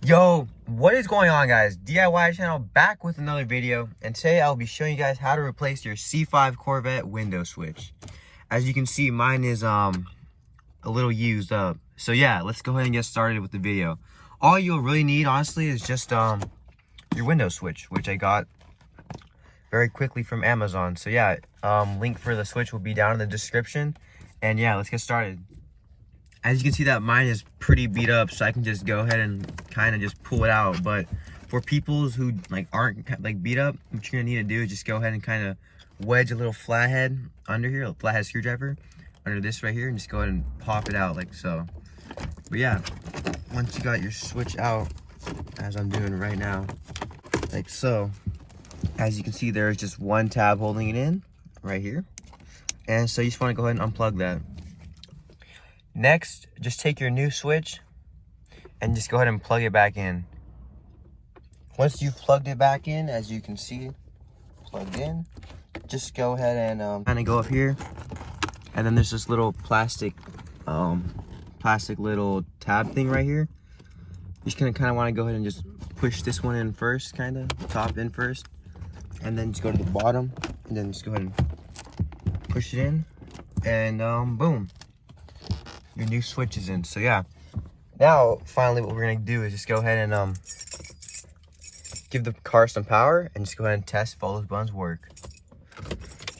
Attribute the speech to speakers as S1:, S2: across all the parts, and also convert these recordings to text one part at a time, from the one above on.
S1: Yo, what is going on, guys? DIY channel back with another video, and today I'll be showing you guys how to replace your C5 Corvette window switch. As you can see, mine is a little used up. So yeah, let's go ahead and get started with the video. All you'll really need, honestly, is just your window switch, which I got very quickly from Amazon. So yeah, link for the switch will be down in the description. And yeah, let's get started. As you can see, that mine is pretty beat up, so I can just go ahead and kind of just pull it out. But for people who aren't beat up, what you're gonna need to do is just go ahead and kind of wedge a little flathead under here, a flathead screwdriver under this right here, and just go ahead and pop it out like so. But yeah, once you got your switch out, as I'm doing right now, like so, as you can see, there is just one tab holding it in right here. And so you just want to go ahead and unplug that. Next, just take your new switch and just go ahead and plug it back in. Once you've plugged it back in, as you can see, plugged in, just go ahead and kind of go up here, and then there's this little plastic little tab thing right here. You're just gonna kind of want to go ahead and just push this one in first, kind of top in first, and then just go to the bottom, and then just go ahead and push it in, and boom, your new switch is in. So yeah, now finally what we're gonna do is just go ahead and give the car some power and just go ahead and test if all those buttons work.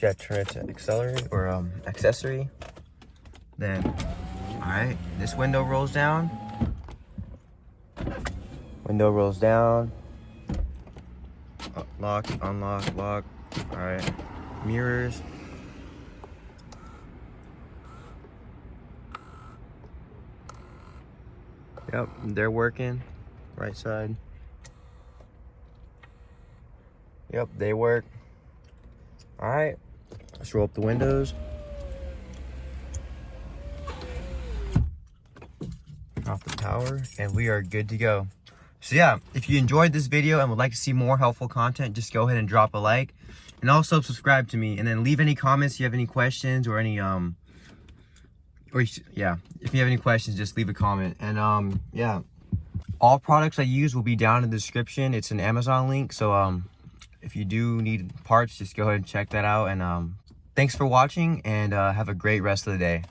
S1: Yeah, turn it to accelerate or accessory. Then, all right, this window rolls down. Window rolls down. Lock, unlock, lock. All right, mirrors. Yep, they're working. Right side. Yep, they work. All right, let's roll up the windows. Off the power, and we are good to go. So yeah, if you enjoyed this video and would like to see more helpful content, just go ahead and drop a like, and also subscribe to me, and then leave any comments if you have any questions or any yeah, if you have any questions, just leave a comment. And yeah, all products I use will be down in the description. It's an Amazon link, so if you do need parts, just go ahead and check that out. And thanks for watching, and have a great rest of the day.